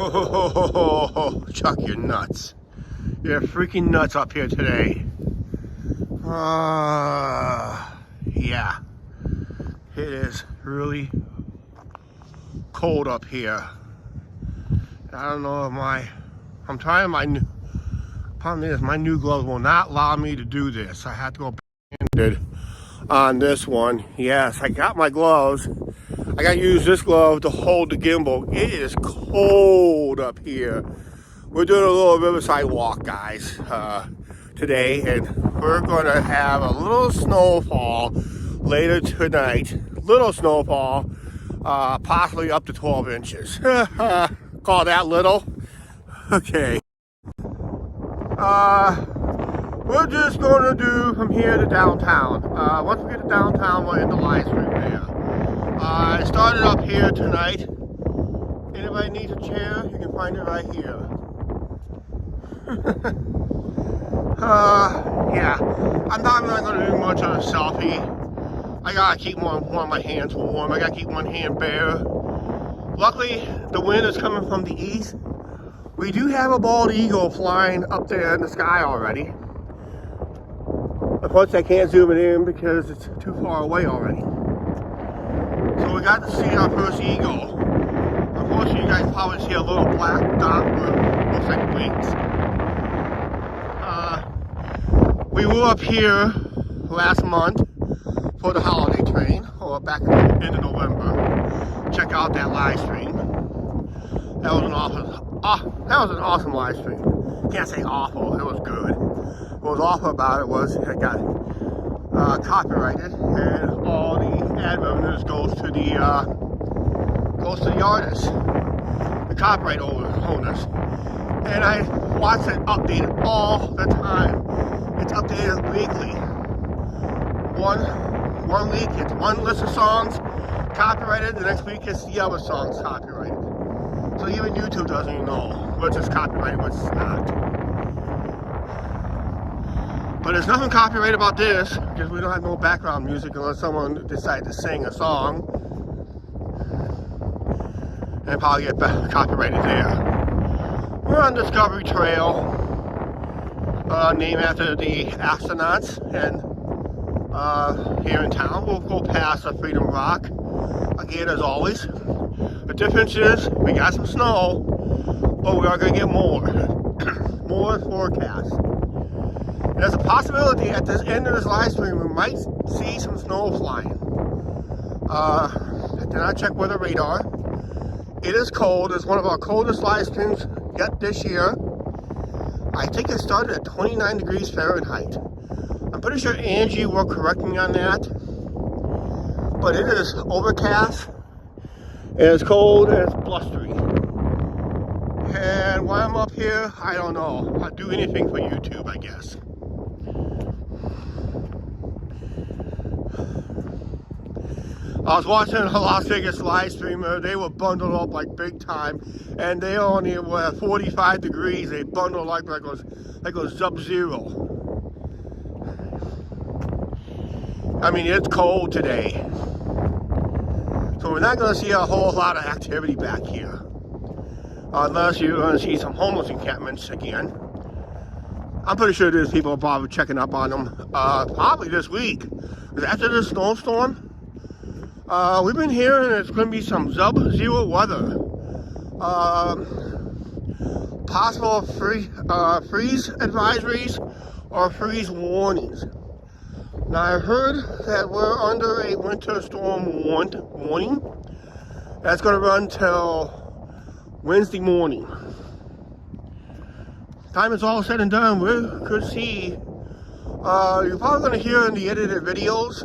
Oh, Chuck, you're nuts. You're freaking nuts up here today. Yeah. It is really cold up here. I don't know if I'm trying my new, problem is my new gloves will not allow me to do this. I have to go back on this one. Yes, I got my gloves. I gotta use this glove to hold the gimbal. It is cold up here. We're doing a little Riverside walk, guys, today, and we're gonna have a little snowfall later tonight. Little snowfall, possibly up to 12 inches. Call that little? Okay. We're just gonna do from here to downtown. Once we get to downtown, we're in the live stream there. I started up here tonight. Anybody needs a chair, you can find it right here. Yeah, I'm not really gonna do much on a selfie. I gotta keep one of my hands warm. I gotta keep one hand bare. Luckily, the wind is coming from the east. We do have a bald eagle flying up there in the sky already. Unfortunately, I can't zoom it in because it's too far away already. So we got to see our first eagle. Unfortunately, you guys probably see a little black dot with looks like wings. We were up here last month for the holiday train, or back in the end of November. Check out that live stream. That was an awesome live stream. Can't say awful, it was good. What was awful about it was it got copyrighted, and all the ad revenues goes to the artists, the copyright owners. And I watch it updated all the time. It's updated weekly. One week it's one list of songs copyrighted, the next week it's the other songs copyrighted. So even YouTube doesn't even know what's just copyrighted, what's not. But there's nothing copyrighted about this, because we don't have no background music unless someone decides to sing a song. And probably get copyrighted there. We're on Discovery Trail, named after the astronauts, and here in town we'll go past the Freedom Rock, again as always. The difference is, we got some snow, but we are going to get more. More forecast. There's a possibility at this end of this live stream we might see some snow flying. I did not check weather radar. It is cold. It's one of our coldest live streams yet this year. I think it started at 29 degrees Fahrenheit. I'm pretty sure Angie will correct me on that. But it is overcast, and it's cold, and it's blustery. And while I'm up here, I don't know. I'll do anything for YouTube, I guess. I was watching a Las Vegas live streamer. They were bundled up like big time, and they only were at 45 degrees. They bundled like it was sub-zero. I mean, it's cold today, so we're not going to see a whole lot of activity back here, unless you're going to see some homeless encampments again. I'm pretty sure there's people probably checking up on them probably this week, because after this snowstorm, we've been hearing it's going to be some sub-zero weather. Possible freeze advisories or freeze warnings. Now I heard that we're under a winter storm warning. That's going to run till Wednesday morning. Time is all said and done, we could see, you're probably going to hear in the edited videos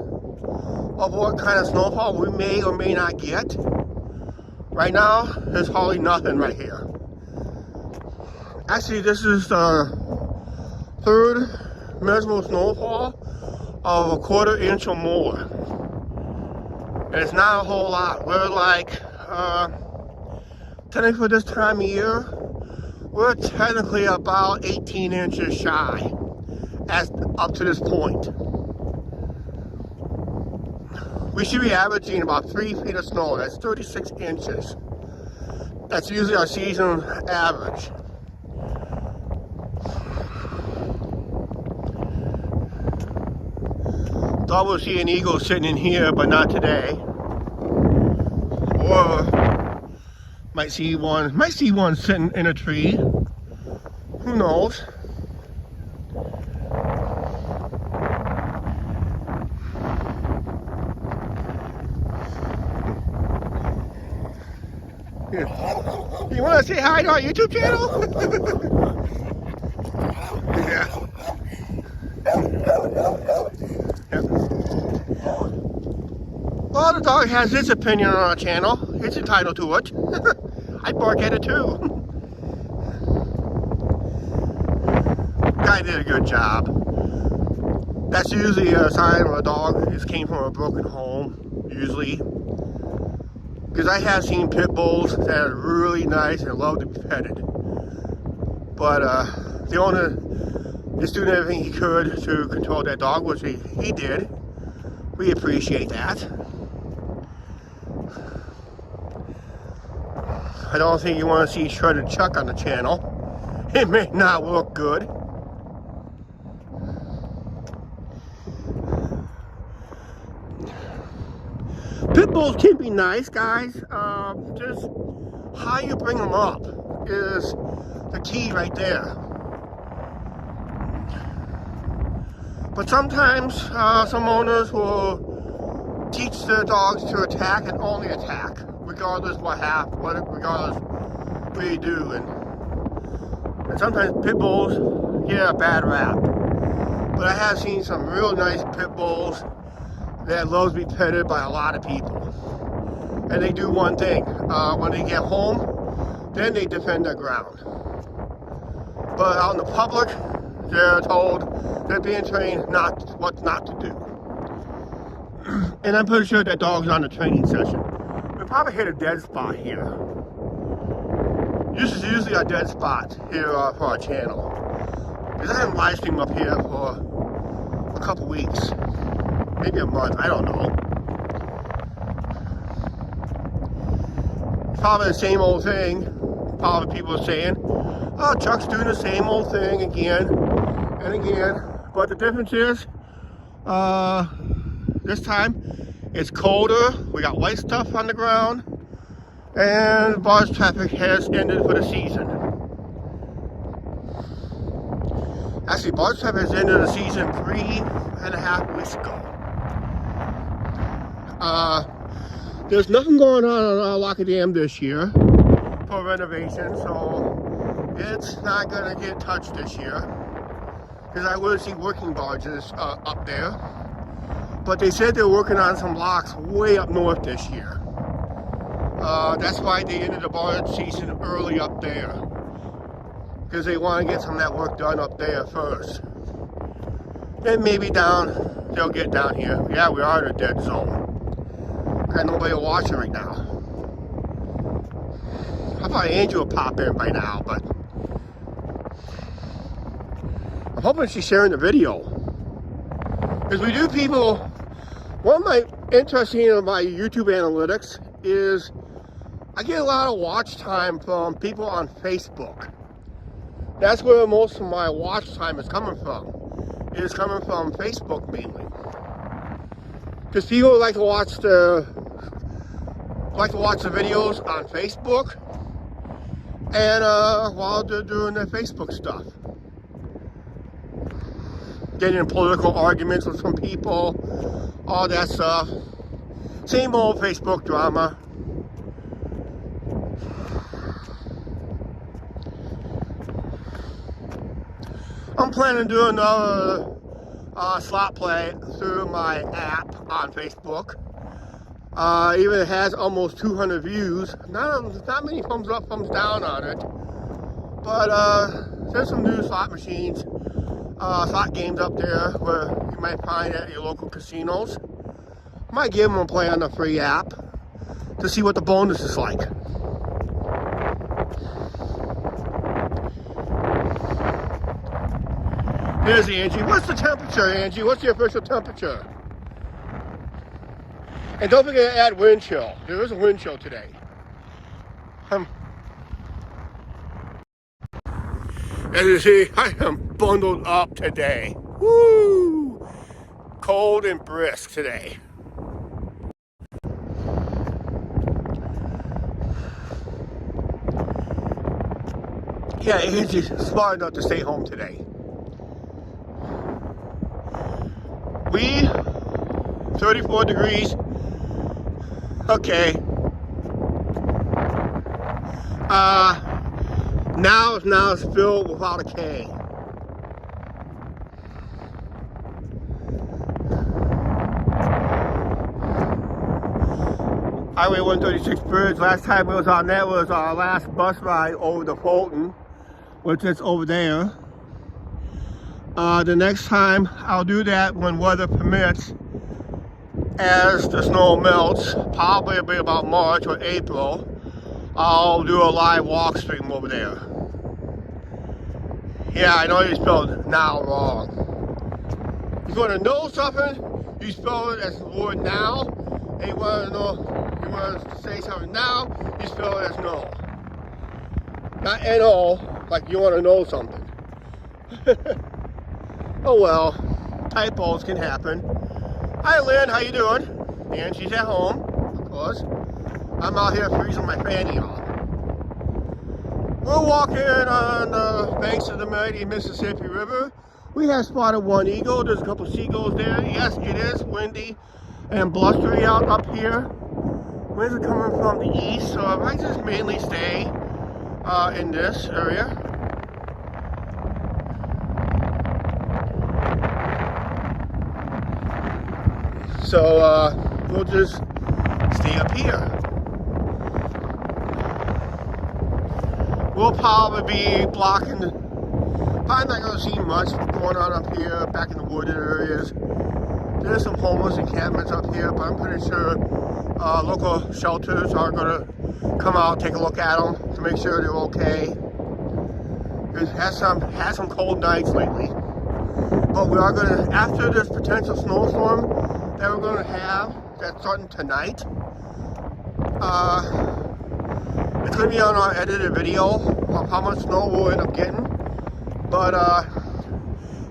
of what kind of snowfall we may or may not get. Right now, there's hardly nothing right here. Actually, this is the third measurable snowfall of a quarter inch or more. And it's not a whole lot. We're like, technically for this time of year, we're technically about 18 inches shy up to this point. We should be averaging about 3 feet of snow. That's 36 inches. That's usually our season average. Thought we'll see an eagle sitting in here, but not today. Or might see one sitting in a tree. Who knows? You want to say hi to our YouTube channel? Yeah. Well, the dog has its opinion on our channel. It's entitled to it. I bark at it too. Guy did a good job. That's usually a sign when a dog came from a broken home, usually. Because I have seen pit bulls that are really nice and love to be petted. But the owner is doing everything he could to control that dog, which he did. We appreciate that. I don't think you want to see Shredded Chuck on the channel. It may not look good. Pit bulls can be nice, guys. Just how you bring them up is the key right there. But sometimes some owners will teach their dogs to attack and only attack, regardless regardless what you do. And sometimes pit bulls get a bad rap. But I have seen some real nice pit bulls that love to be petted by a lot of people. And they do one thing. When they get home, then they defend their ground. But out in the public, they're told they're being trained what not to do. And I'm pretty sure that dog's on a training session. We probably hit a dead spot here. This is usually a dead spot here for our channel. Because I haven't live streamed up here for a couple weeks. Maybe a month, I don't know. Probably the same old thing. Probably people are saying, oh, Chuck's doing the same old thing again and again. But the difference is, this time it's colder, we got white stuff on the ground, and barge traffic has ended for the season. Actually, barge traffic has ended the season 3.5 weeks ago. There's nothing going on Lock Dam this year for renovation, so it's not going to get touched this year. Because I would see working barges up there. But they said they're working on some locks way up north this year. That's why they ended the barge season early up there. Because they want to get some of that work done up there first. Then maybe they'll get down here. Yeah, we are in a dead zone. Got nobody watching right now. I thought Angel would pop in by now, but I'm hoping she's sharing the video. Because we do people, one of my interesting in my YouTube analytics is I get a lot of watch time from people on Facebook. That's where most of my watch time is coming from. It is coming from Facebook mainly. Because people like to watch the videos on Facebook, and while they're doing their Facebook stuff, getting in political arguments with some people, all that stuff. Same old Facebook drama. I'm planning to do another slot play through my app on Facebook. Even it has almost 200 views. Not many thumbs up, thumbs down on it. But there's some new slot machines, slot games up there where you might find at your local casinos. Might give them a play on the free app to see what the bonus is like. Here's Angie. What's the temperature, Angie? What's the official temperature? And don't forget to add wind chill. There is a wind chill today. As you see, I am bundled up today. Woo! Cold and brisk today. Yeah, Angie's smart enough to stay home today. We 34 degrees. Okay. Now it's filled without a K. Highway 136 Bridge. Last time it was on that was our last bus ride over to Fulton, which is over there. The next time I'll do that when weather permits, as the snow melts, probably it'll be about March or April. I'll do a live walk stream over there. Yeah, I know you spelled now wrong. You want to know something, you spell it as the word now. And you want to say something now, you spell it as no. Not N-O, like you want to know something. Oh well, typos can happen. Hi Lynn, how you doing? And she's at home, of course. I'm out here freezing my fanny off. We're walking on the banks of the mighty Mississippi River. We have spotted one eagle. There's a couple seagulls there. Yes, it is windy and blustery out up here. Winds are coming from the east, so I might just mainly stay in this area. So we'll just stay up here. We'll probably be blocking, probably not going to see much going on up here, back in the wooded areas. There's some homeless encampments up here, but I'm pretty sure local shelters are going to come out and take a look at them to make sure they're okay. We've had some cold nights lately. But we are going to, after this potential snowstorm that we're going to have, that's starting tonight, it's going to be on our edited video of how much snow we'll end up getting. But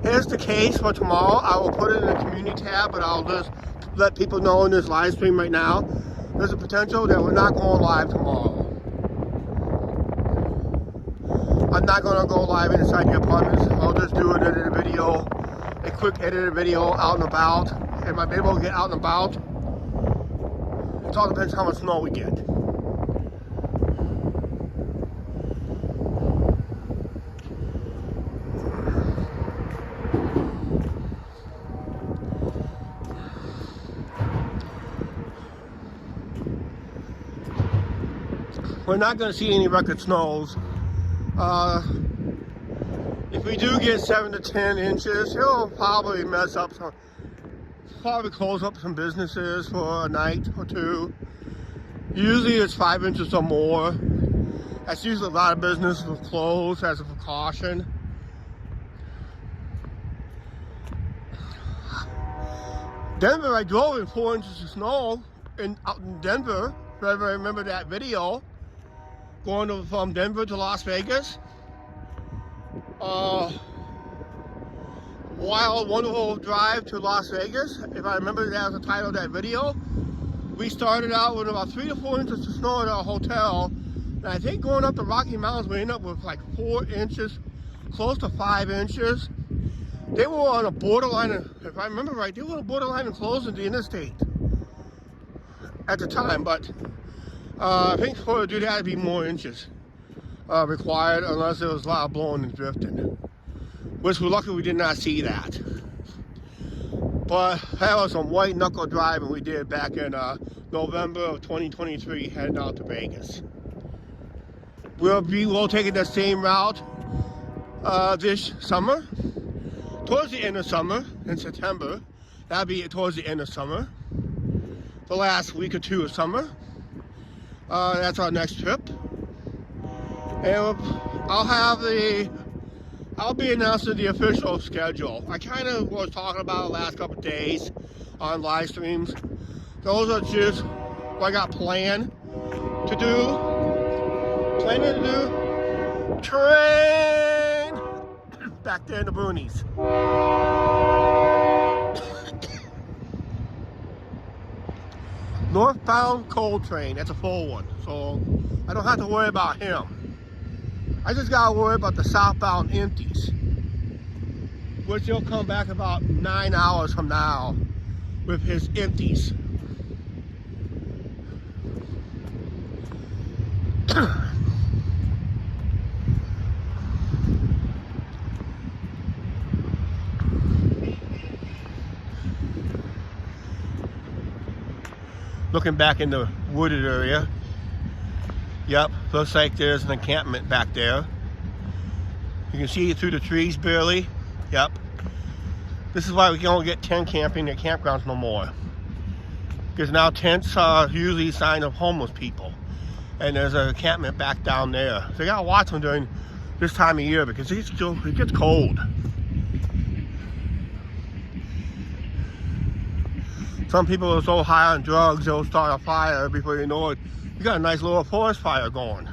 here's the case for tomorrow. I will put it in the community tab, but I'll just let people know in this live stream right now. There's a potential that we're not going live tomorrow. I'm not going to go live inside the apartments. I'll just do an edited video, a quick edited video out and about. Am I able to get out and about? It all depends how much snow we get. We're not going to see any record snows. If we do get 7 to 10 inches, it'll probably mess up some, probably close up some businesses for a night or two. Usually it's 5 inches or more. That's usually a lot of business will close as a precaution. Denver, I drove in 4 inches of snow out in Denver. If I ever remember that video. Going from Denver to Las Vegas. Wild, wonderful drive to Las Vegas. If I remember that was the title of that video. We started out with about 3 to 4 inches of snow at our hotel. And I think going up the Rocky Mountains, we ended up with like 4 inches, close to 5 inches. They were on a borderline, if I remember right, they were on a borderline of closing the interstate at the time, but I think for to do that, it'd be more inches required, unless there was a lot of blowing and drifting. Which we're lucky we did not see that. But that was some white knuckle driving we did back in November of 2023, heading out to Vegas. We'll take it the same route this summer, towards the end of summer in September. That'll be towards the end of summer, the last week or two of summer. That's our next trip, and I'll be announcing the official schedule. I kind of was talking about the last couple of days on live streams. Those are just what I got planned to do. Train. back there in the boonies. Northbound coal train, that's a full one, so I don't have to worry about him. I just gotta worry about the southbound empties, which he'll come back about 9 hours from now with his empties. Looking back in the wooded area. Yep, looks like there's an encampment back there. You can see it through the trees barely. Yep. This is why we don't get tent camping at campgrounds no more. Because now tents are usually a sign of homeless people. And there's an encampment back down there. So you gotta watch them during this time of year because it gets cold. Some people are so high on drugs, they'll start a fire before you know it. You got a nice little forest fire going.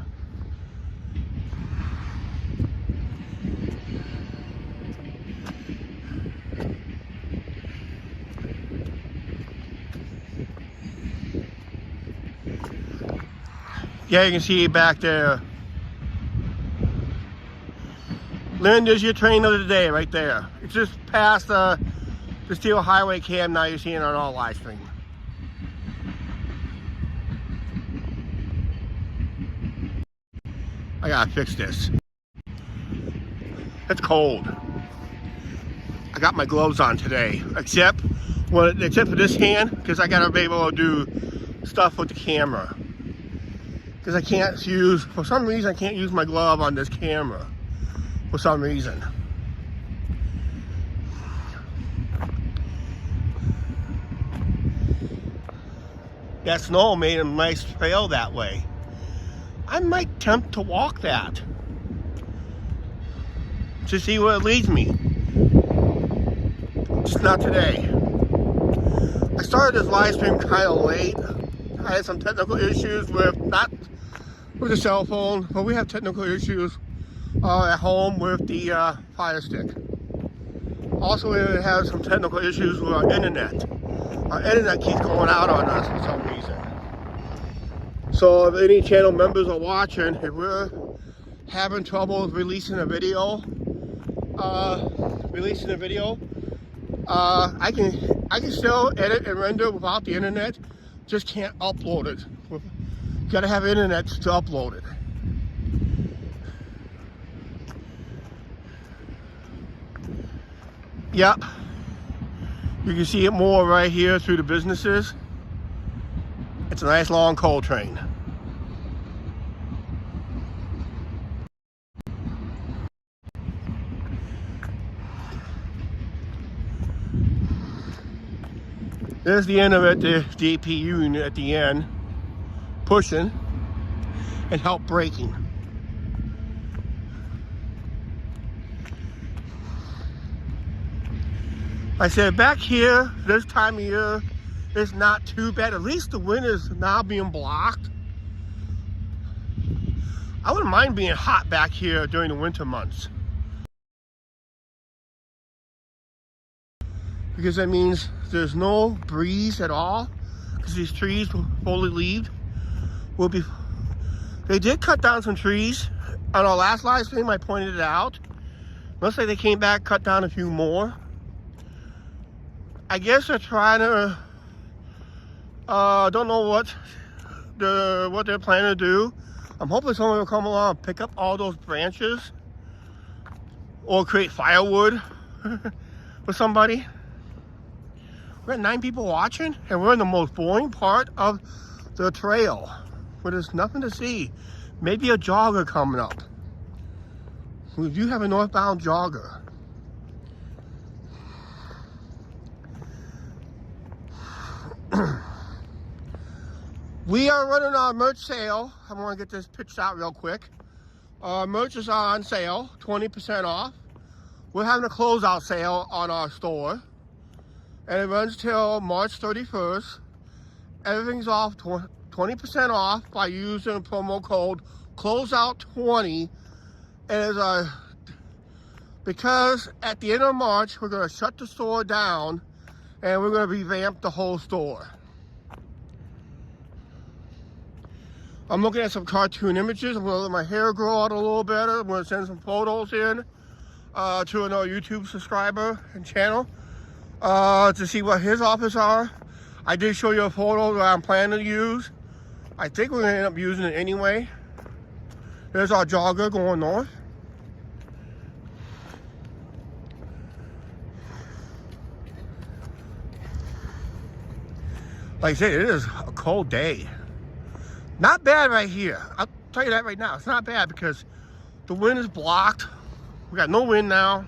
Yeah, you can see it back there. Lynn, there's your train of the day right there. It's just past the Steel Highway cam. Now you're seeing it on all live stream. I gotta fix this. It's cold. I got my gloves on today, except for this hand, because I gotta be able to do stuff with the camera. Because I can't use, for some reason, I can't use my glove on this camera. For some reason. That snow made a nice trail that way. I might attempt to walk that. To see where it leads me. Just not today. I started this live stream kind of late. I had some technical issues with, not with the cell phone, but we have technical issues at home with the Fire Stick. Also, we have some technical issues with our internet. Our internet keeps going out on us for some reason. So if any channel members are watching, if we're having trouble releasing a video, I can still edit and render without the internet, just can't upload it. You gotta have internet to upload it. Yep. You can see it more right here through the businesses. It's a nice long coal train. There's the end of it, the DP unit at the end, pushing and help braking. I said back here, this time of year, it's not too bad. At least the wind is now being blocked. I wouldn't mind being hot back here during the winter months. Because that means there's no breeze at all. Because these trees will fully leaved. They did cut down some trees. On our last live stream, I pointed it out. Looks like they came back, cut down a few more. I guess they're trying to, don't know what they're planning to do. I'm hoping someone will come along and pick up all those branches or create firewood for somebody. We got 9 people watching, and we're in the most boring part of the trail where there's nothing to see. Maybe a jogger coming up. We do have a northbound jogger. We are running our merch sale. I want to get this pitched out real quick. Merch is on sale, 20% off. We're having a closeout sale on our store, and it runs till March 31st. Everything's off 20% off by using promo code closeout20. And there's a because at the end of March, we're going to shut the store down and we're going to revamp the whole store. I'm looking at some cartoon images. I'm going to let my hair grow out a little better. I'm going to send some photos in to another YouTube subscriber and channel to see what his office are. I did show you a photo that I'm planning to use. I think we're going to end up using it anyway. There's our jogger going north. Like I said, it is a cold day. Not bad right here. I'll tell you that right now. It's not bad because the wind is blocked. We got no wind now.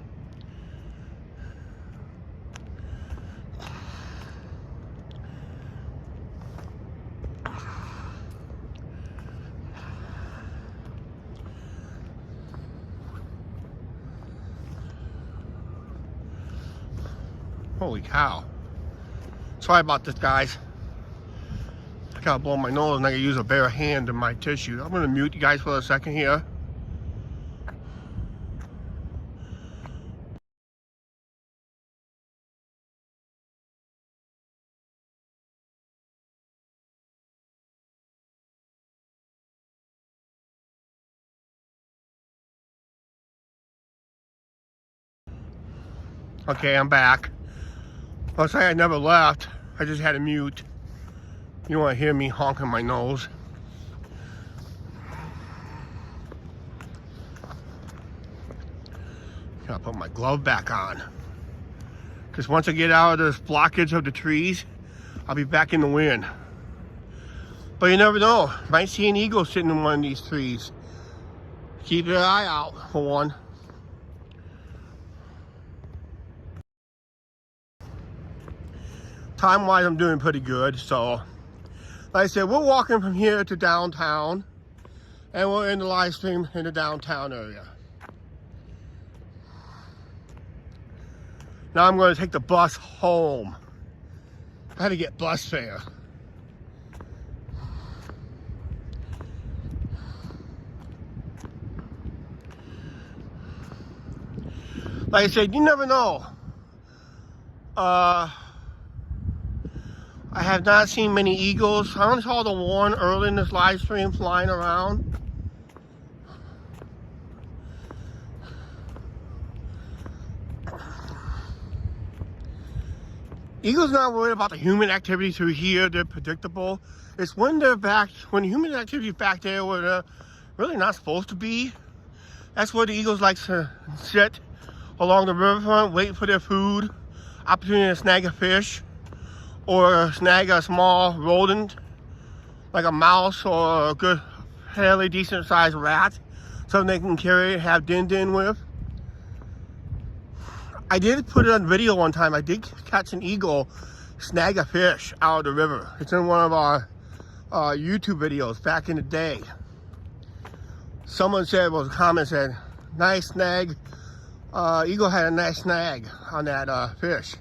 Holy cow. Sorry about this, guys. I gotta blow my nose and I gotta use a bare hand in my tissue. I'm gonna mute you guys for a second here. Okay, I'm back. I'll say I never left. I just had to mute. You don't want to hear me honking my nose. Gotta put my glove back on. Because once I get out of this blockage of the trees, I'll be back in the wind. But you never know. Might see an eagle sitting in one of these trees. Keep your eye out for one. Time-wise, I'm doing pretty good. So, like I said, we're walking from here to downtown. And we're in the live stream in the downtown area. Now I'm going to take the bus home. I had to get bus fare. Like I said, you never know. I have not seen many eagles. I only saw the one early in this live stream flying around. Eagles not worried about the human activity through here. They're predictable. It's when they're back, when human activity is back there where they're really not supposed to be. That's where the eagles like to sit along the riverfront, wait for their food, opportunity to snag a fish, or snag a small rodent, like a mouse or a good, fairly decent sized rat, something they can carry and have din with. I did put it on video one time. I did catch an eagle snag a fish out of the river. It's in one of our YouTube videos back in the day. Someone said, well, a comment said, nice snag. Eagle had a nice snag on that fish.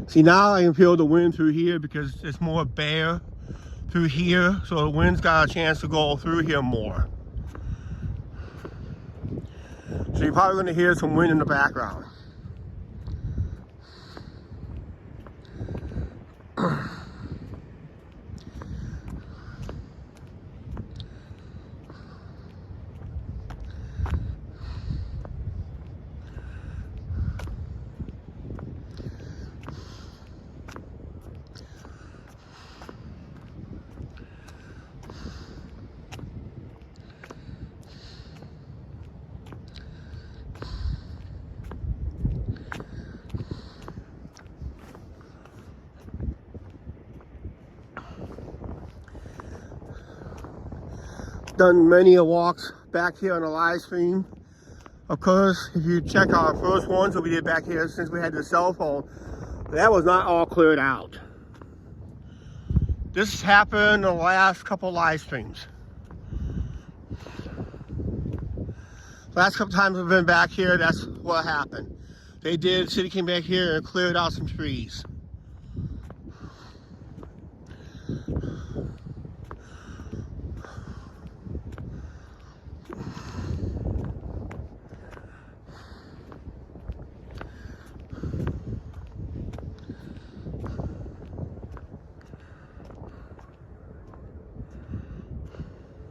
See, now I can feel the wind through here because it's more bare through here, so the wind's got a chance to go through here more. So you're probably going to hear some wind in the background. Done many a walks back here on the live stream. Of course, if you check our first ones that we did back here since we had the cell phone, that was not all cleared out. This has happened in the last couple live streams. Last couple times I've been back here, that's what happened. City came back here and cleared out some trees.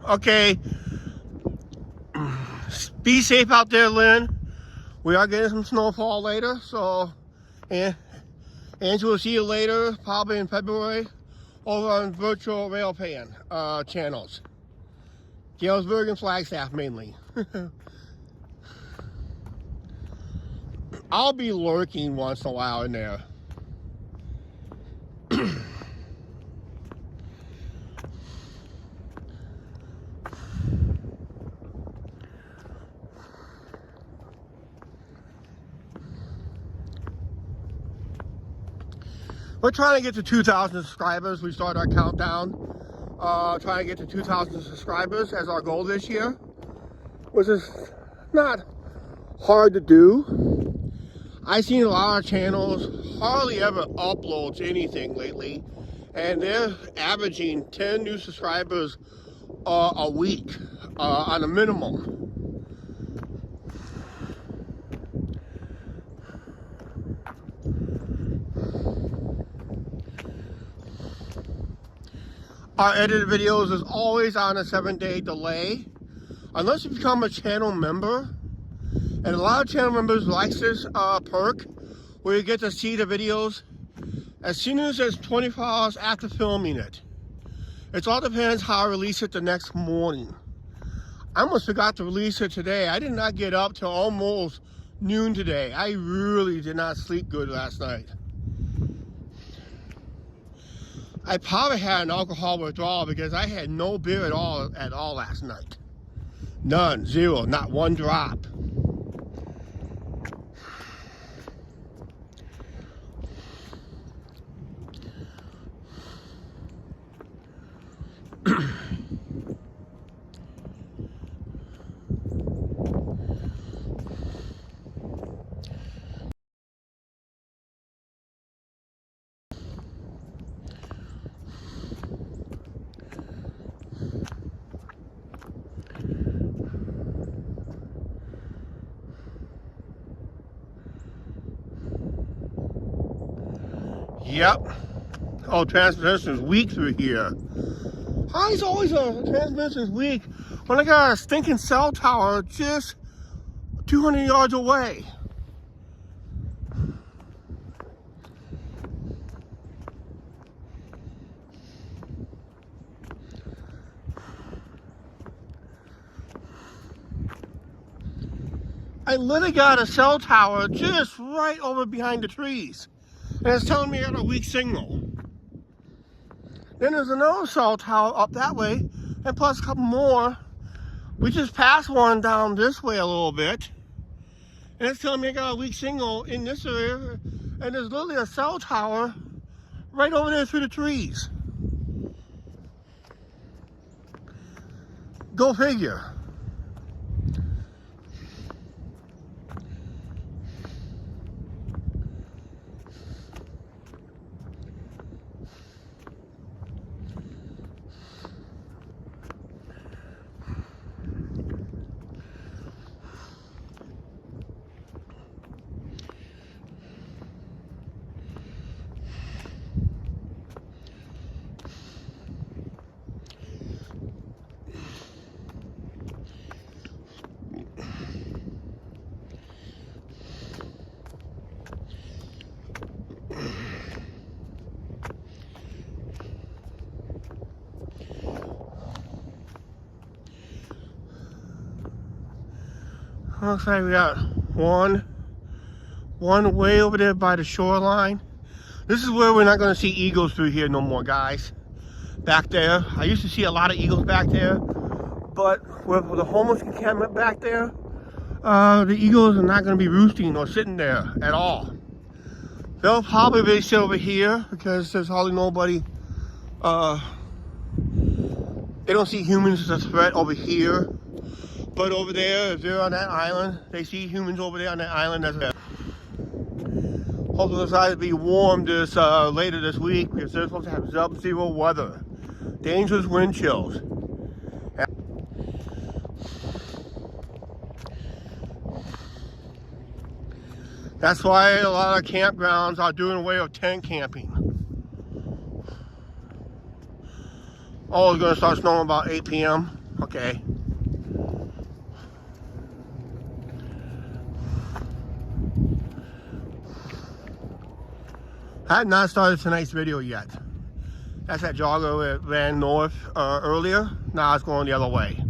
Okay, be safe out there, Lynn. We are getting some snowfall later, so, and we'll see you later, probably in February, over on virtual railpan channels. Galesburg and Flagstaff mainly. I'll be lurking once in a while in there. We're trying to get to 2,000 subscribers. We started our countdown, trying to get to 2,000 subscribers as our goal this year, which is not hard to do. I've seen a lot of channels hardly ever uploads anything lately, and they're averaging 10 new subscribers a week on a minimum. Our edited videos is always on a 7-day delay, unless you become a channel member. And a lot of channel members like this perk, where you get to see the videos as soon as it's 24 hours after filming it. It all depends how I release it the next morning. I almost forgot to release it today. I did not get up till almost noon today. I really did not sleep good last night. I probably had an alcohol withdrawal because I had no beer at all last night. None, zero, not one drop. Yep. Oh, transmission's weak through here. How's always a transmission's weak when I got a stinking cell tower just 200 yards away? I literally got a cell tower just right over behind the trees, and it's telling me I got a weak signal. Then there's another cell tower up that way, and plus a couple more. We just passed one down this way a little bit, and it's telling me I got a weak signal in this area, and there's literally a cell tower right over there through the trees. Go figure. Looks like we got one way over there by the shoreline. This is where we're not going to see eagles through here no more, guys. Back there, I used to see a lot of eagles back there, but with the homeless encampment back there, the eagles are not going to be roosting or sitting there at all. They'll probably sit over here because there's hardly nobody Uh, they don't see humans as a threat over here, but over there, if they're on that island, they see humans over there on that island as a hopefully it's going to be warm this later this week because they're supposed to have sub-zero weather, dangerous wind chills. That's why a lot of campgrounds are doing away with tent camping. Oh, it's going to start snowing about 8 p.m. Okay. I had not started tonight's video yet. That's that jogger that ran north earlier. Now it's going the other way.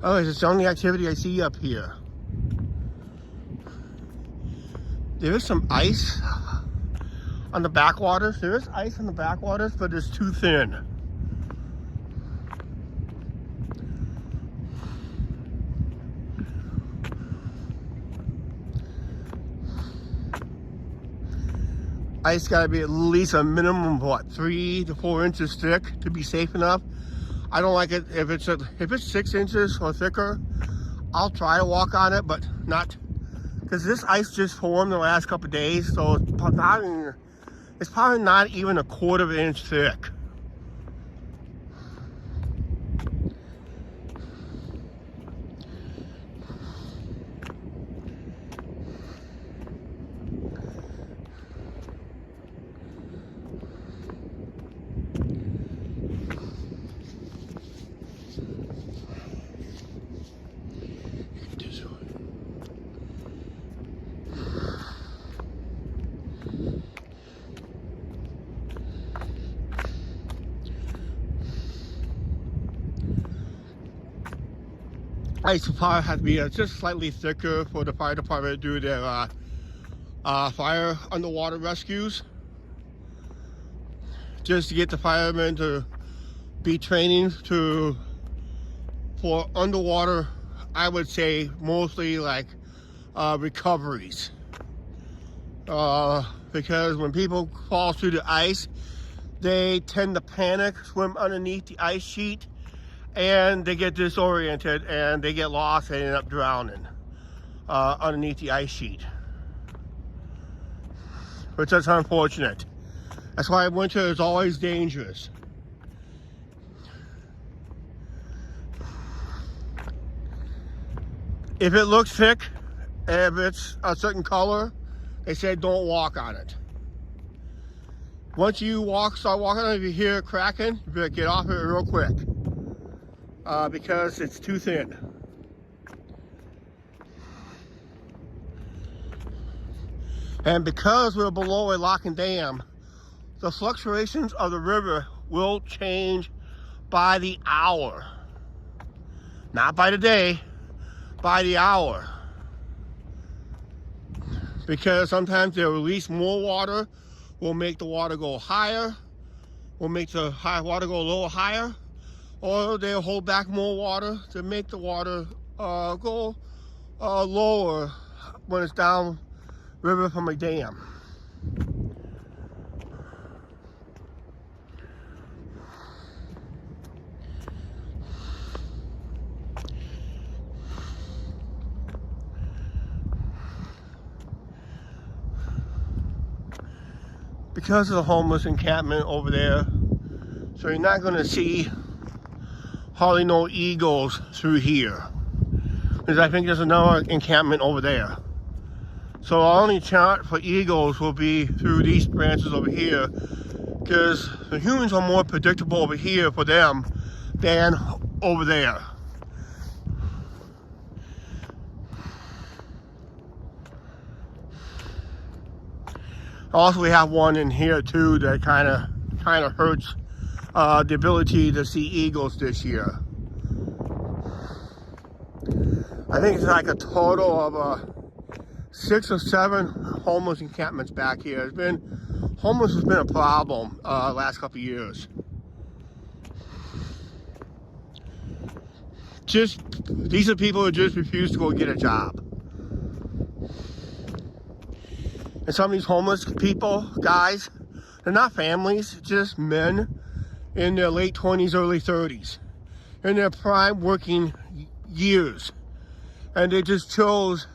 Oh, it's the only activity I see up here. There is some ice on the backwaters. There is ice on the backwaters, but it's too thin. Ice got to be at least a minimum of what, 3 to 4 inches thick to be safe enough. I don't like it if it's 6 inches or thicker. I'll try to walk on it, but not because this ice just formed the last couple of days, so it's probably not even a 1/4 inch thick. Ice will probably have to be just slightly thicker for the fire department to do their fire underwater rescues. Just to get the firemen to be training for underwater, I would say mostly like recoveries. Because when people fall through the ice, they tend to panic, swim underneath the ice sheet, and they get disoriented and they get lost and end up drowning underneath the ice sheet, which is unfortunate. That's why winter is always dangerous. If it looks thick, if it's a certain color, they say don't walk on it. Once you start walking on it, if you hear it cracking, you better get off it real quick. Because it's too thin. And because we're below a locking dam, the fluctuations of the river will change by the hour. Not by the day, by the hour. Because sometimes they'll release more water, will make the water go higher, will make the high water go a little higher, or they'll hold back more water to make the water go lower when it's down river from a dam. Because of the homeless encampment over there, so you're not going to see hardly no eagles through here, because I think there's another encampment over there. So our only chance for eagles will be through these branches over here, because the humans are more predictable over here for them than over there. Also, we have one in here too that kind of hurts the ability to see eagles this year. I think it's like a total of 6 or 7 homeless encampments back here. Homeless has been a problem last couple of years. These are people who just refuse to go get a job. And some of these homeless people, guys, they're not families, just men in their late 20s, early 30s, in their prime working years. And they just chose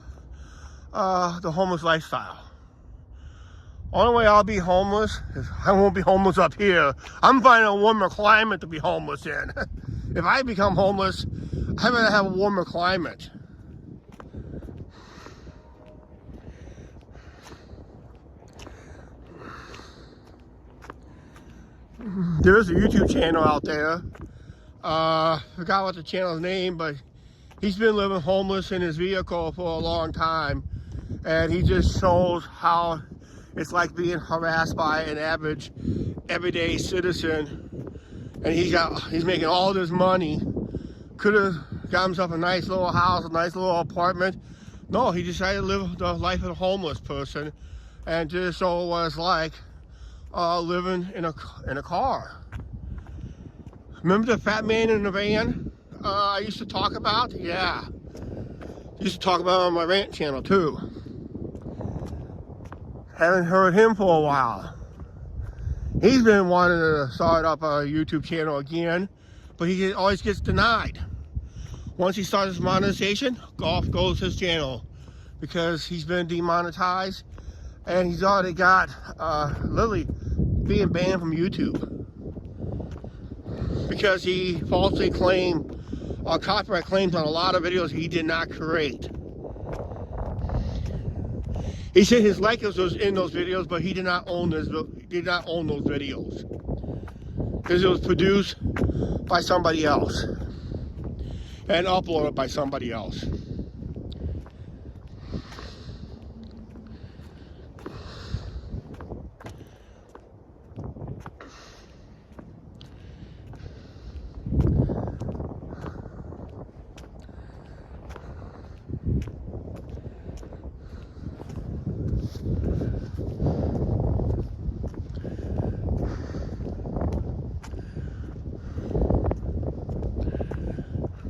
the homeless lifestyle. Only way I'll be homeless is I won't be homeless up here. I'm finding a warmer climate to be homeless in. If I become homeless, I'm gonna have a warmer climate. There is a YouTube channel out there. Forgot what the channel's name, but he's been living homeless in his vehicle for a long time, and he just shows how it's like being harassed by an average, everyday citizen. And he's making all this money. Could have got himself a nice little house, a nice little apartment. No, he decided to live the life of a homeless person, and just so it was like living in a car. Remember the fat man in the van I used to talk about? Yeah. Used to talk about it on my rant channel too. Haven't heard him for a while. He's been wanting to start up a YouTube channel again, but he always gets denied. Once he starts his monetization, off goes his channel, because he's been demonetized, and he's already got literally being banned from YouTube because he falsely claimed copyright claims on a lot of videos he did not create. He said his likeness was in those videos, but he did not own those videos because it was produced by somebody else and uploaded by somebody else.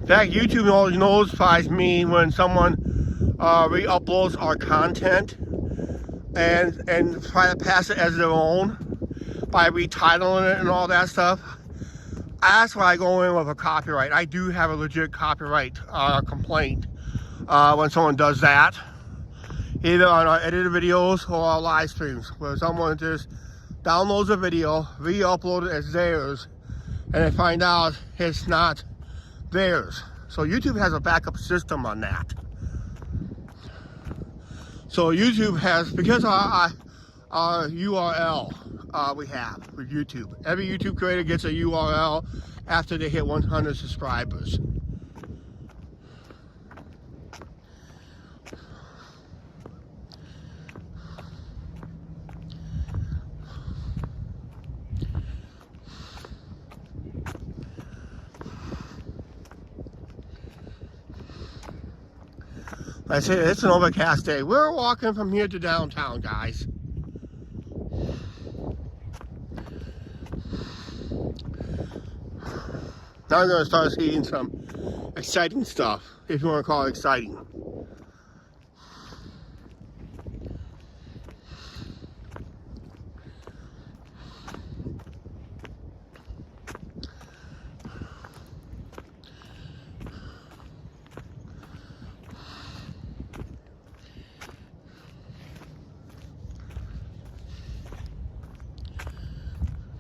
In fact, YouTube always notifies me when someone re-uploads our content and try to pass it as their own by retitling it and all that stuff. That's why I go in with a copyright. I do have a legit copyright complaint when someone does that, either on our edited videos or our live streams, where someone just downloads a video, re-uploads it as theirs, and they find out it's not theirs. So YouTube has a backup system on that. So YouTube has, because our URL we have with YouTube. Every YouTube creator gets a URL after they hit 100 subscribers. I say it's an overcast day. We're walking from here to downtown, guys. Now I'm going to start seeing some exciting stuff, if you want to call it exciting.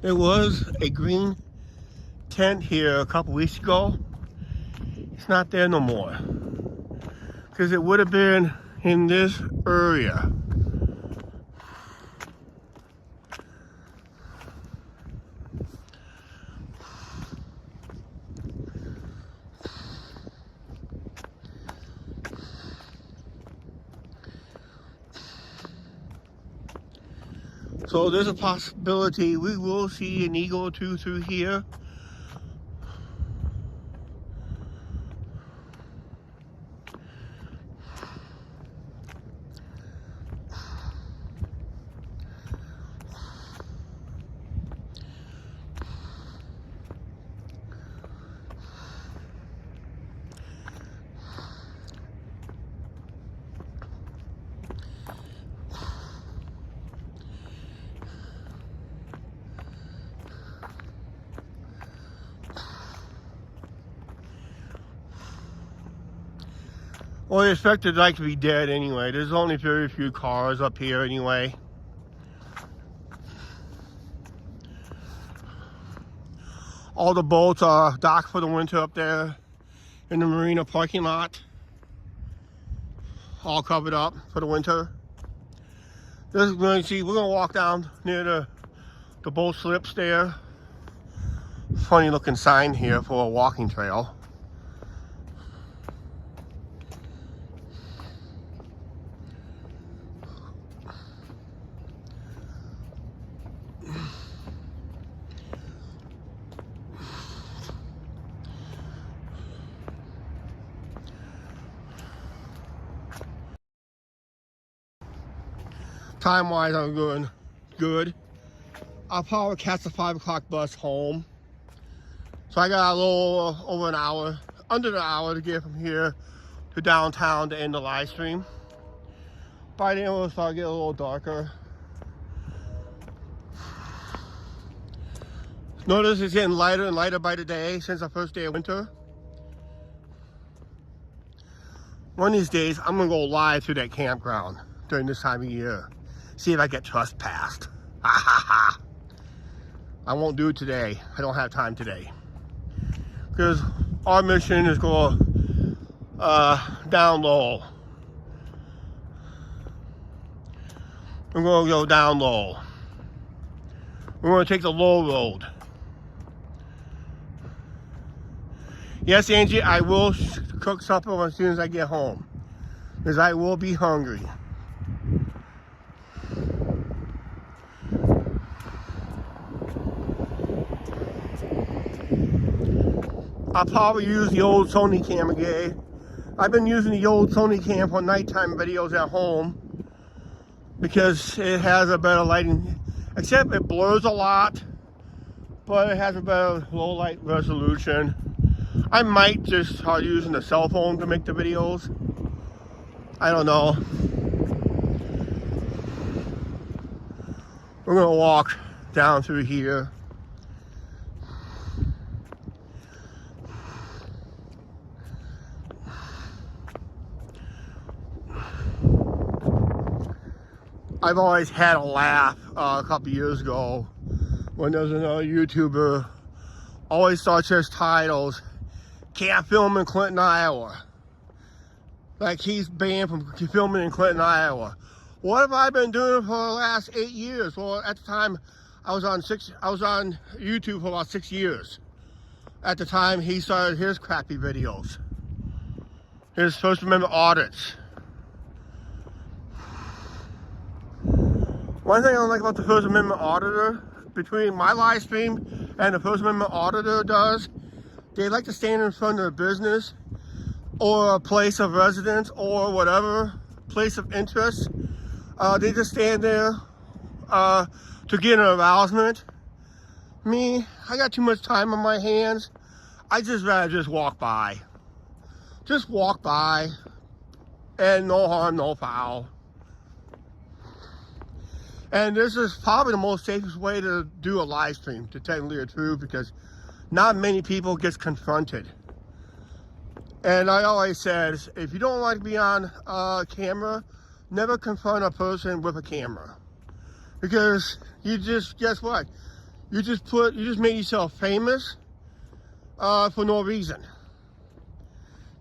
There was a green tent here a couple weeks ago. It's not there no more, because it would have been in this area. So there's a possibility we will see an eagle or two through here. Well, they expected like to be dead anyway. There's only very few cars up here anyway. All the boats are docked for the winter up there in the marina parking lot. All covered up for the winter. This is going to see, we're going to walk down near the boat slips there. Funny looking sign here for a walking trail. Time-wise, I'm doing good. I'll probably catch the 5 o'clock bus home. So I got a little over an hour, under an hour to get from here to downtown to end the live stream. By then it'll start getting a little darker. Notice it's getting lighter and lighter by the day since the first day of winter. One of these days, I'm gonna go live to that campground during this time of year. See if I get trespassed. Ha ha ha. I won't do it today. I don't have time today. Because our mission is go down low. We're gonna go down low. We're gonna take the low road. Yes, Angie, I will cook supper as soon as I get home. Because I will be hungry. I'll probably use the old Sony cam again. I've been using the old Sony cam for nighttime videos at home because it has a better lighting, except it blurs a lot, but it has a better low light resolution. I might just start using the cell phone to make the videos. I don't know. We're gonna walk down through here. I've always had a laugh a couple years ago when there was another YouTuber always starts his titles, "Can't film in Clinton, Iowa." Like he's banned from filming in Clinton, Iowa. What have I been doing for the last 8 years? Well, at the time, I was on YouTube for about 6 years. At the time, he started his crappy videos, his First Amendment audits. One thing I don't like about the First Amendment auditor, between my live stream and the First Amendment auditor does, they like to stand in front of a business or a place of residence or whatever place of interest. They just stand there to get an arousement. Me, I got too much time on my hands. I just rather just walk by. Just walk by and no harm, no foul. And this is probably the most safest way to do a live stream, to tell you the truth, because not many people get confronted. And I always said, if you don't like to be on camera, never confront a person with a camera. Because you just, guess what? You just made yourself famous for no reason.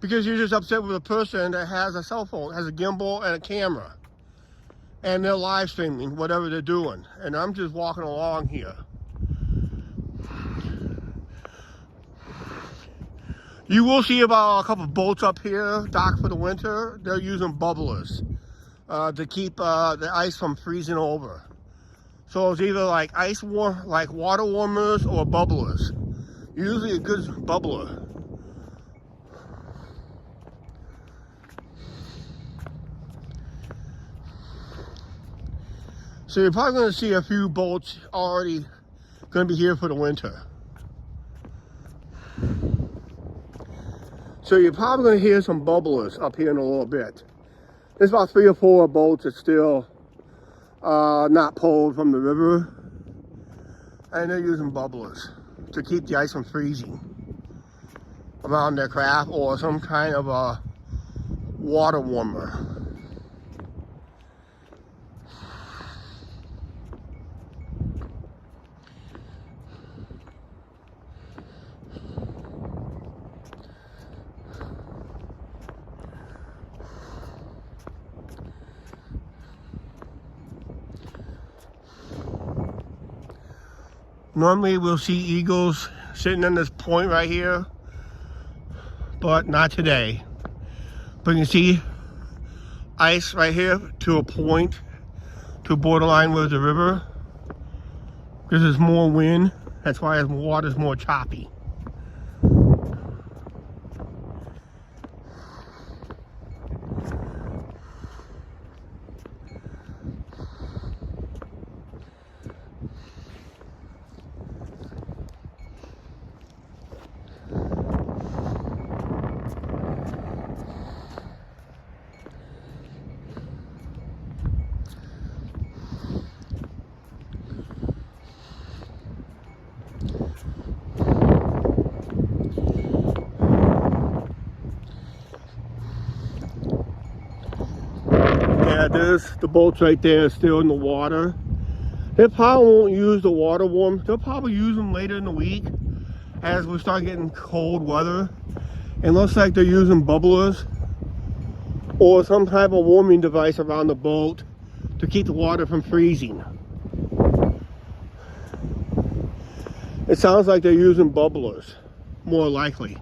Because you're just upset with a person that has a cell phone, has a gimbal and a camera. And they're live streaming whatever they're doing. And I'm just walking along here. You will see about a couple of boats up here docked for the winter. They're using bubblers to keep the ice from freezing over. So it's either like like water warmers or bubblers. Usually a good bubbler. So you're probably going to see a few boats already going to be here for the winter. So you're probably going to hear some bubblers up here in a little bit. There's about 3 or 4 boats that's still not pulled from the river. And they're using bubblers to keep the ice from freezing around their craft or some kind of water warmer. Normally we'll see eagles sitting on this point right here, but not today. But you can see ice right here to a point, to borderline with the river. Because there's more wind, that's why the water's more choppy. Yeah, there's the boats right there still in the water. They probably won't use the water warm. They'll probably use them later in the week as we start getting cold weather. It looks like they're using bubblers or some type of warming device around the boat to keep the water from freezing. It sounds like they're using bubblers, more likely.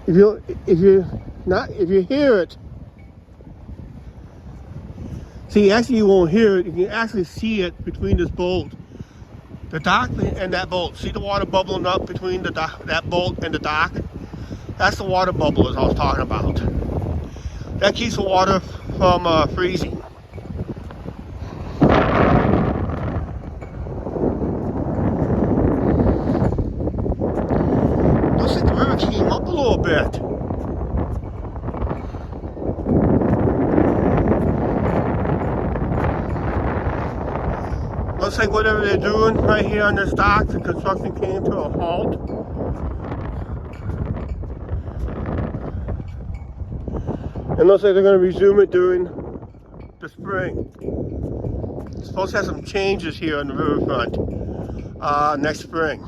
If you hear it, see, actually you won't hear it. You can actually see it between this boat, the dock, and that boat. See the water bubbling up between the dock, that boat and the dock? That's the water bubblers I was talking about. That keeps the water from freezing. Looks like the river came up a little bit. Looks like whatever they're doing right here on this dock, the construction came to a halt. It looks like they're going to resume it during the spring. It's supposed to have some changes here on the riverfront next spring.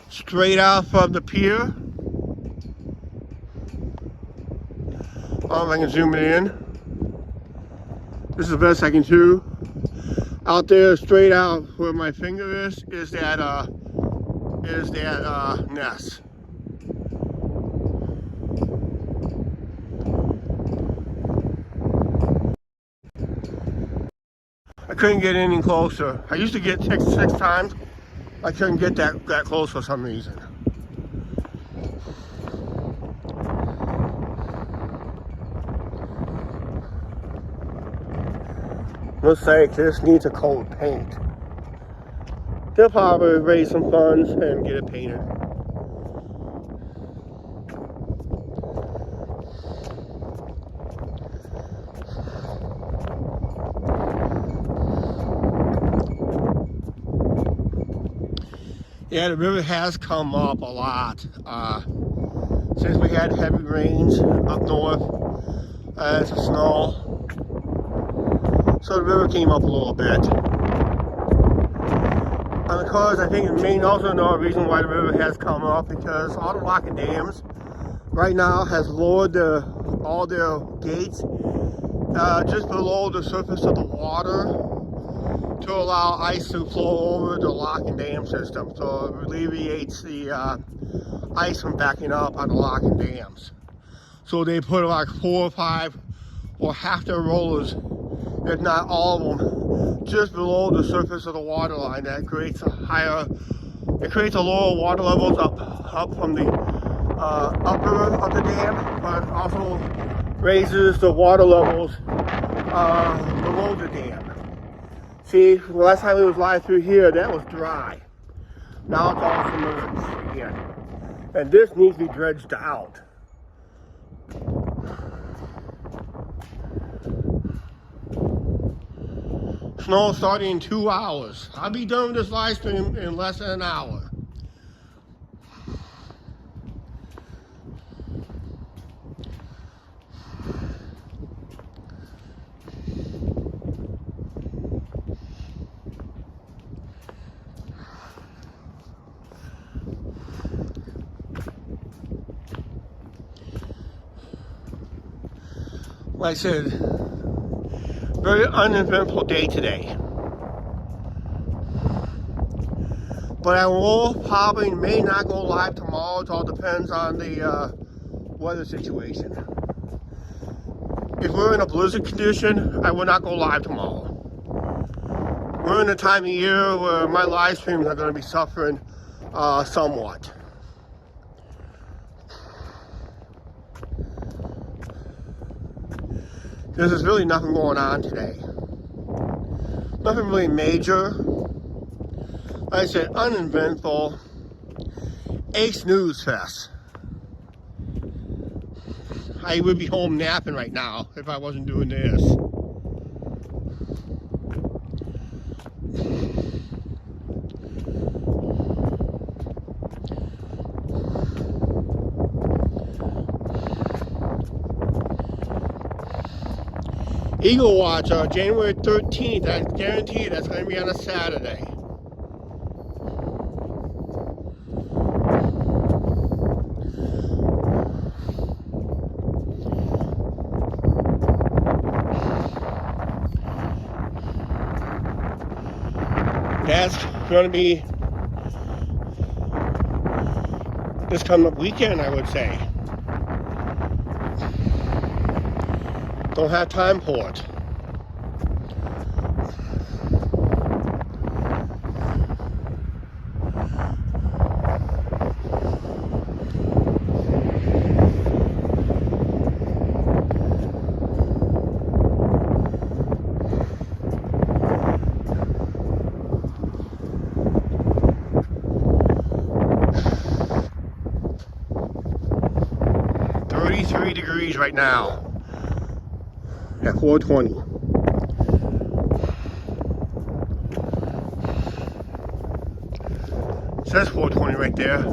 Straight out from the pier. If I can zoom it in. This is the best I can do. Out there, straight out where my finger is that nest. I couldn't get any closer. I used to get six times. I couldn't get that close for some reason. Looks like this needs a coat of paint. They'll probably raise some funds and get it painted. Yeah, the river has come up a lot since we had heavy rains up north and some snow. So the river came up a little bit. And of course, I think the main also another reason why the river has come up because all the lock and dams right now has lowered all their gates just below the surface of the water to allow ice to flow over the lock and dam system. So it alleviates the ice from backing up on the lock and dams. So they put like 4 or 5 or half their rollers, if not all of them, just below the surface of the water line. That creates a lower water levels up from the upper of the dam, but also raises the water levels below the dam. See, the last time it was live through here, that was dry. Now it's all submerged again. And this needs to be dredged out. Snow starting in 2 hours. I'll be done with this live stream in less than an hour. Like I said, very uneventful day today. But I will probably may not go live tomorrow. It all depends on the weather situation. If we're in a blizzard condition, I will not go live tomorrow. We're in a time of year where my live streams are going to be suffering somewhat. There's really nothing going on today. Nothing really major. Like I said, uneventful. Ace News Fest. I would be home napping right now if I wasn't doing this. Eagle Watch, January 13th, I guarantee that's going to be on a Saturday. That's going to be this coming up weekend, I would say. Don't have time for it. Degrees right now at 4:20. It says 4:20 right there.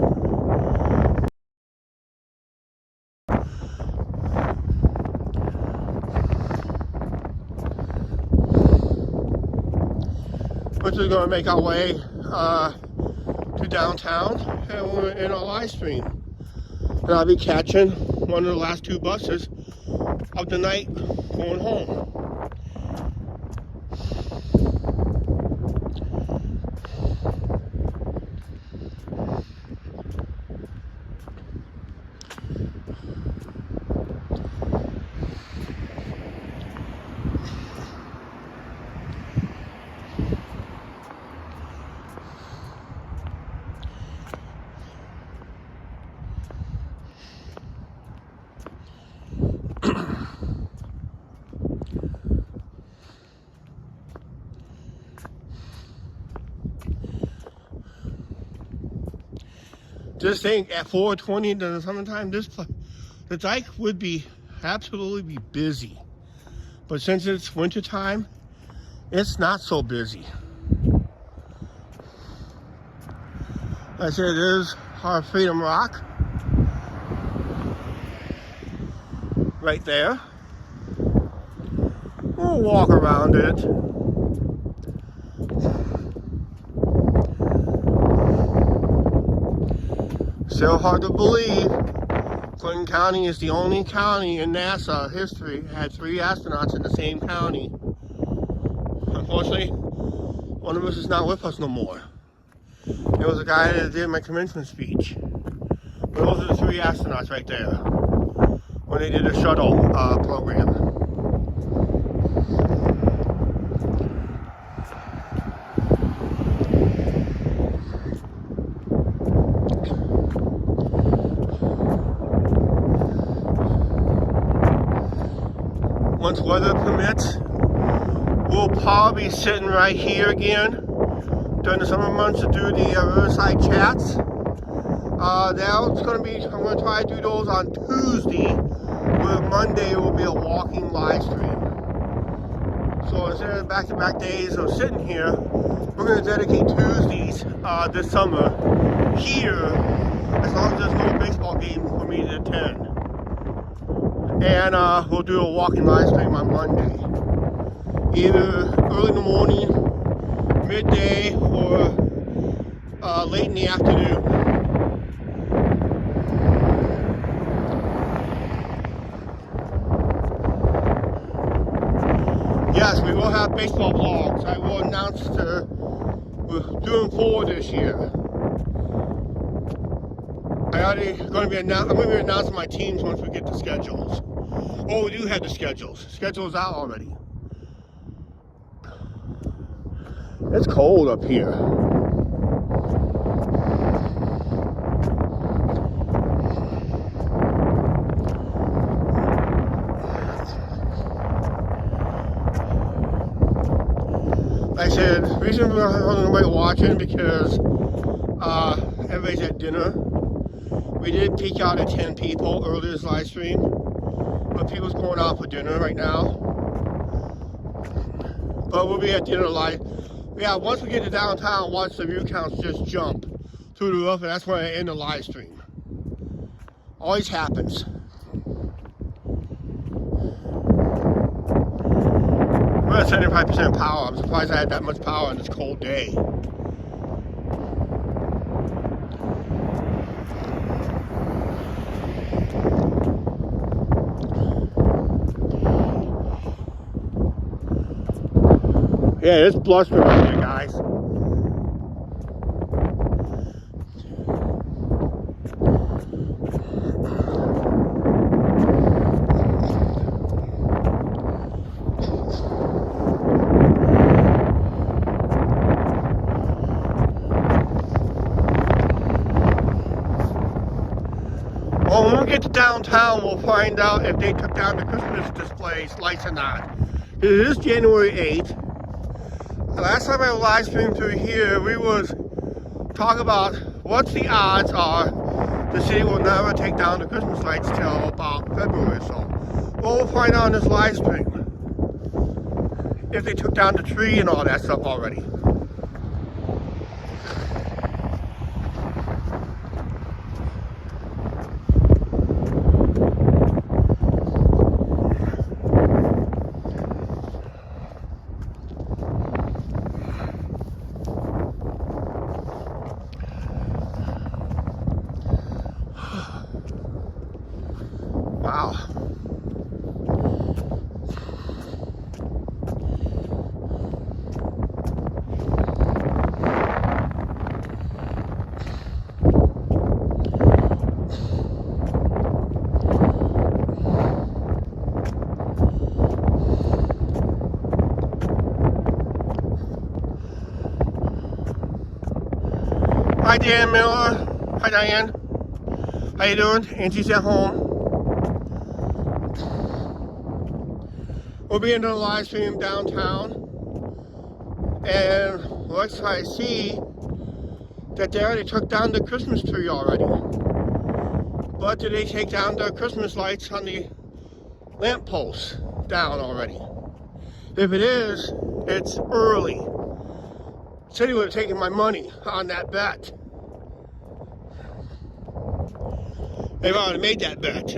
We're just going to make our way to downtown, and we're in our live stream. And I'll be catching one of the last 2 buses of the night going home. Just think, at 4:20 in the summertime, the dike would be absolutely be busy. But since it's winter time, it's not so busy. Like I said, there's our Freedom Rock right there. We'll walk around it. Still hard to believe Clinton County is the only county in NASA history that had 3 astronauts in the same county. Unfortunately, one of us is not with us no more. It was a guy that did my commencement speech. But those are the 3 astronauts right there when they did the shuttle program. Once weather permits, we'll probably be sitting right here again during the summer months to do the Riverside chats. I'm going to try to do those on Tuesday, where Monday will be a walking live stream. So instead of back-to-back days of sitting here, we're going to dedicate Tuesdays this summer here, as long as there's no baseball game for me to attend. And we'll do a walking live stream on Monday, either early in the morning, midday, or late in the afternoon. Yes, we will have baseball vlogs. I will announce we're doing 4 this year. I'm going to be announcing my teams once we get the schedules. Oh, we do have the schedules. Schedule's out already. It's cold up here. Like I said, the reason we're not nobody watching because everybody's at dinner. We did peak out at 10 people earlier this live stream, but people's going out for dinner right now. But we'll be at dinner live. Yeah, once we get to downtown, watch the view counts just jump through the roof, and that's when I end the live stream. Always happens. We're at 75% power. I'm surprised I had that much power on this cold day. Yeah, it's blustering out there, guys. Well, when we get to downtown, we'll find out if they took down the Christmas displays lights or not. It is January 8th. Last time I live streamed through here, we was talking about what the odds are the city will never take down the Christmas lights till about February or so. Well, we'll find out in this live stream if they took down the tree and all that stuff already. Wow. Hi, Dan Miller. Hi, Diane. How you doing? Angie's at home. We'll be in the live stream downtown, and once I see that they already took down the Christmas tree already. But did they take down the Christmas lights on the lamp posts down already? If it is, it's early. City would have taken my money on that bet. They've already made that bet.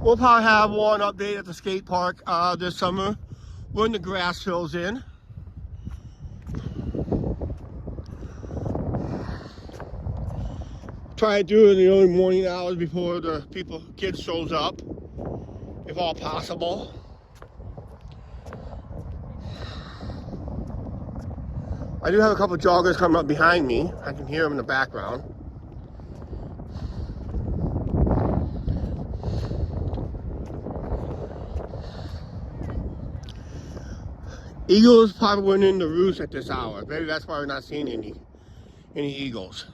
We'll probably have one update at the skate park this summer when the grass fills in. Try to do it in the early morning hours before the kids shows up, if all possible. I do have a couple of joggers coming up behind me. I can hear them in the background. Eagles probably weren't in the roost at this hour. Maybe that's why we're not seeing any eagles.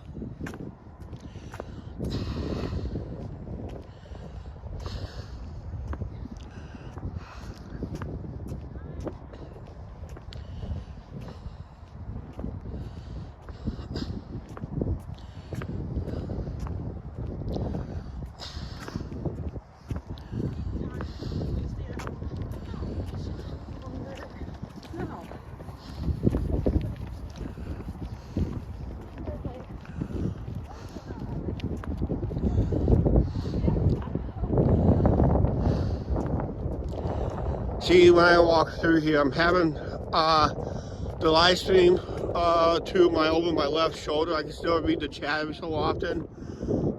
See, when I walk through here, I'm having the live stream to over my left shoulder. I can still read the chat every so often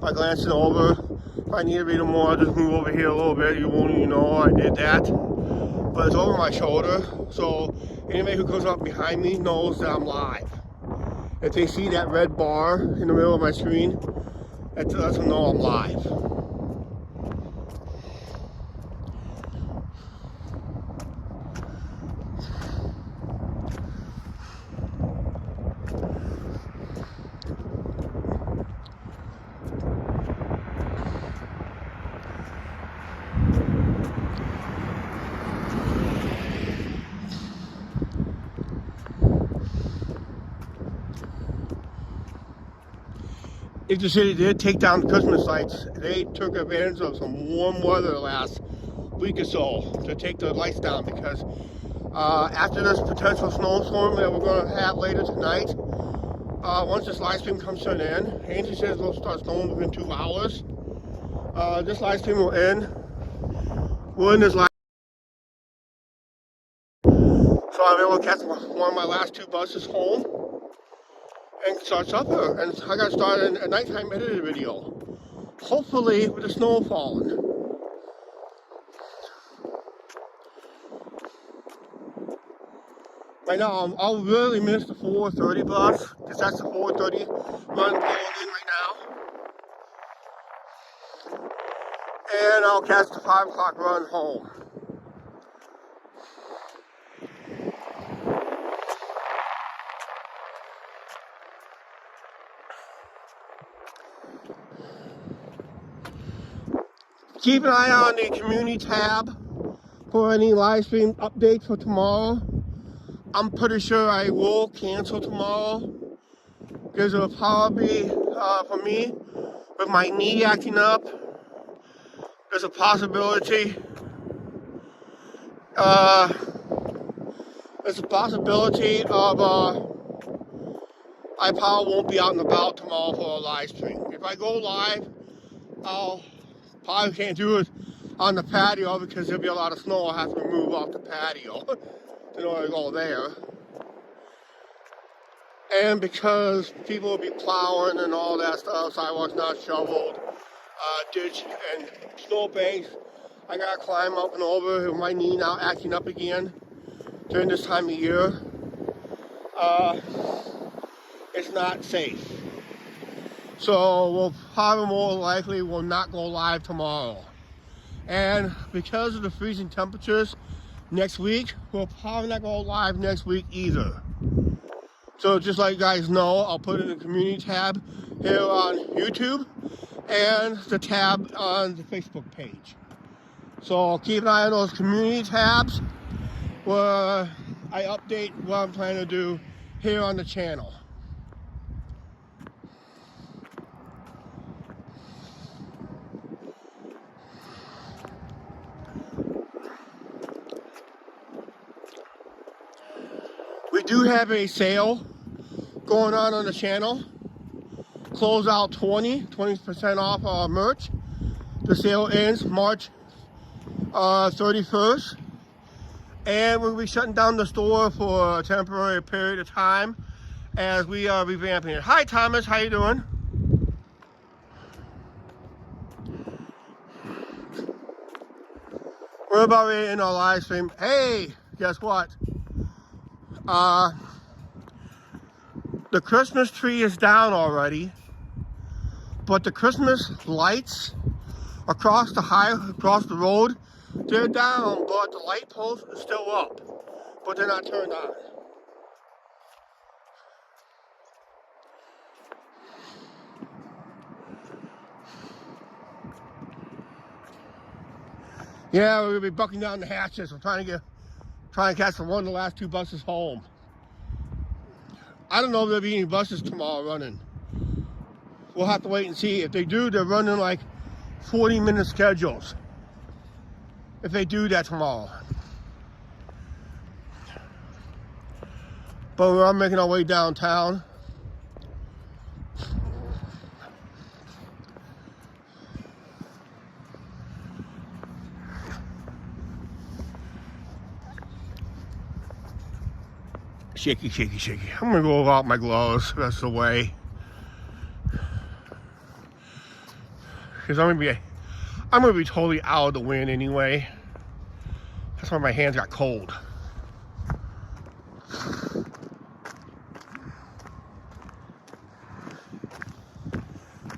by glancing over. If I need to read them more, I'll just move over here a little bit. You won't even know I did that. But it's over my shoulder, so anybody who comes up behind me knows that I'm live. If they see that red bar in the middle of my screen, that lets them know I'm live. If the city did take down the Christmas lights, they took advantage of some warm weather the last week or so to take the lights down, because after this potential snowstorm that we're going to have later tonight, once this live stream comes to an end, Angie says it'll start snowing within 2 hours. This live stream will end. We'll end this live. So I'm able to catch one of my last 2 buses home and start supper. And I got to start a nighttime edited video. Hopefully with the snow falling. Right now, I'll really miss the 4:30 bus, because that's the 4:30 run going in right now. And I'll catch the 5 o'clock run home. Keep an eye on the community tab for any live stream updates for tomorrow. I'm pretty sure I will cancel tomorrow, because it'll probably be, for me, with my knee acting up, there's a possibility, of, I probably won't be out and about tomorrow for a live stream. If I go live, I'll probably can't do it on the patio, because there'll be a lot of snow. I'll have to move off the patio in order to go there. And because people will be plowing and all that stuff, sidewalks not shoveled, ditch and snow banks, I gotta climb up and over with my knee now acting up again during this time of year. It's not safe. So we'll probably more likely will not go live tomorrow. And because of the freezing temperatures next week, we'll probably not go live next week either. So just let you guys know, I'll put it in the community tab here on YouTube and the tab on the Facebook page. So keep an eye on those community tabs where I update what I'm planning to do here on the channel. We do have a sale going on the channel. Close out 20% off our merch. The sale ends March 31st. And we'll be shutting down the store for a temporary period of time as we are revamping it. Hi Thomas, how you doing? We're about ready to end our live stream. Hey, guess what? The Christmas tree is down already, but the Christmas lights across the road, they're down, but the light post is still up, but they're not turned on. Yeah, we'll be bucking down the hatches. We're trying to catch one of the last 2 buses home. I don't know if there'll be any buses tomorrow running. We'll have to wait and see. If they do, they're running like 40-minute schedules. If they do that tomorrow. But we're making our way downtown. Shaky, shaky, shaky. I'm gonna go without my gloves the rest of the way. Because I'm gonna be totally out of the wind anyway. That's why my hands got cold.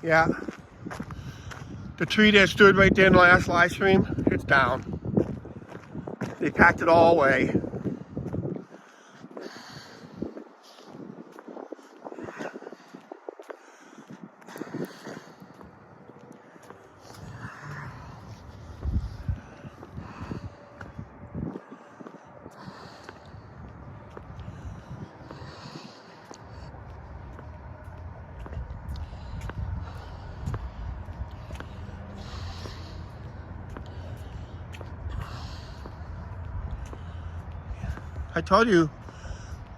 Yeah. The tree that stood right there in the last live stream, it's down. They packed it all away. I told you,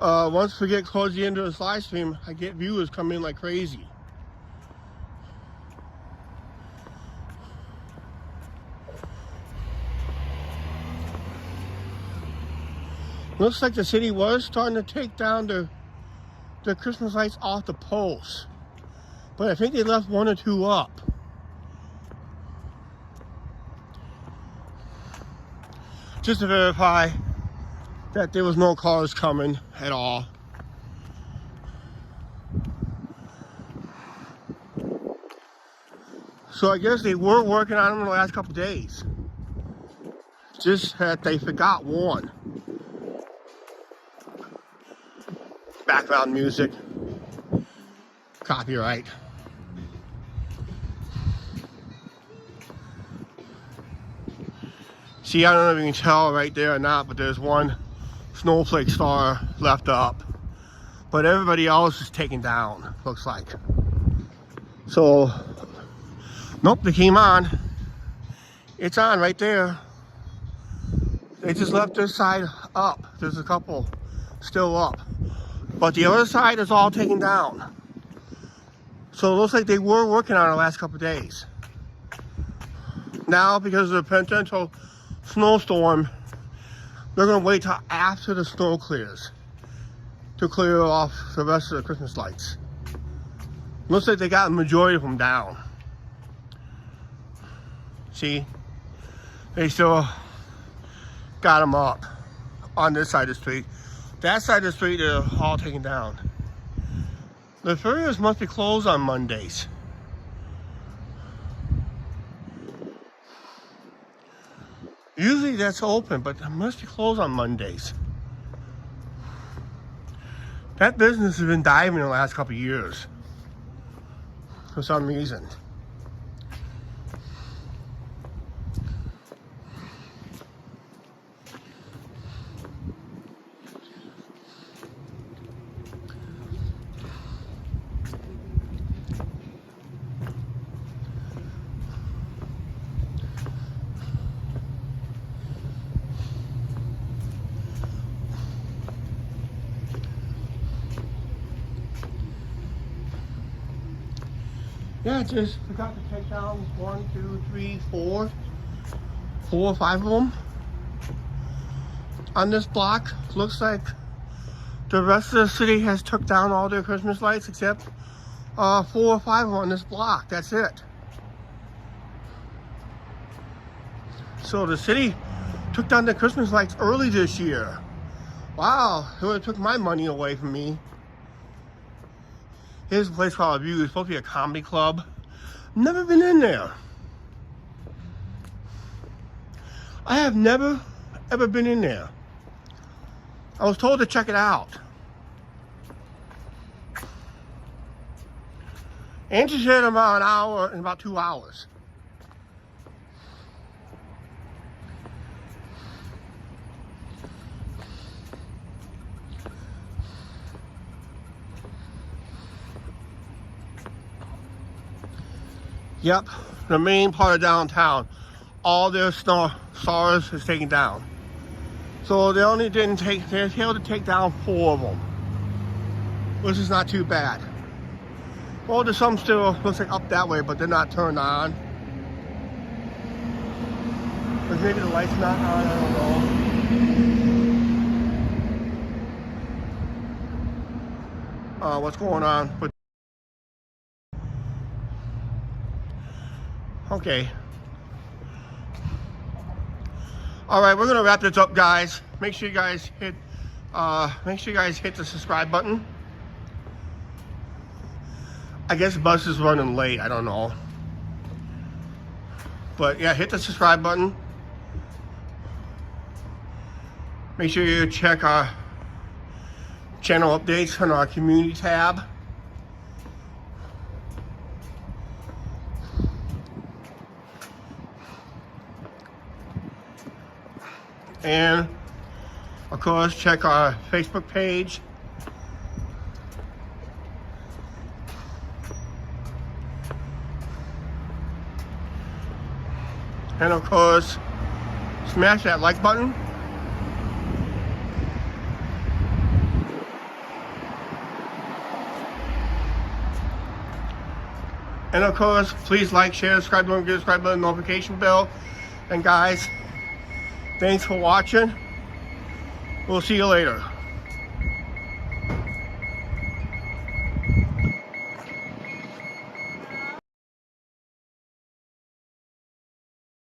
once we get close to the end of this live stream, I get viewers coming in like crazy. Looks like the city was starting to take down the Christmas lights off the poles. But I think they left one or two up. Just to verify that there was no cars coming at all. So I guess they were working on them in the last couple days. Just that they forgot one. Background music. Copyright. See, I don't know if you can tell right there or not, but there's one snowflake star left up, but everybody else is taken down, looks like. So, nope, they came on. It's on right there. They just left this side up. There's a couple still up, but the other side is all taken down. So it looks like they were working on it the last couple of days. Now, because of the potential snowstorm, they're going to wait till after the snow clears to clear off the rest of the Christmas lights. Looks like they got the majority of them down. See? They still got them up on this side of the street. That side of the street, they're all taken down. The furriers must be closed on Mondays. Usually that's open, but it must be closed on Mondays. That business has been diving in the last couple of years for some reason. Yeah, just forgot to take down 1, 2, 3, 4 or 5 of them on this block. Looks like the rest of the city has took down all their Christmas lights except 4 or 5 on this block. That's it. So the city took down the Christmas lights early this year. Wow, it would have took my money away from me. Here's a place called View. It's supposed to be a comedy club. Never been in there. I have never, ever been in there. I was told to check it out. And she said about an hour and about 2 hours. Yep, the main part of downtown, all their stars is taken down. So they only didn't take, they able to take down 4 of them, which is not too bad. Well, there's some still, looks like up that way, but they're not turned on. Or maybe the light's not on, I don't know. what's going on with. Okay. All right, we're gonna wrap this up, guys. Make sure you guys hit the subscribe button. I guess bus is running late. I don't know. But yeah, hit the subscribe button. Make sure you check our channel updates on our community tab. And of course, check our Facebook page. And of course, smash that like button. And of course, please like, share, subscribe, don't forget to subscribe button, notification bell. And guys, thanks for watching. We'll see you later.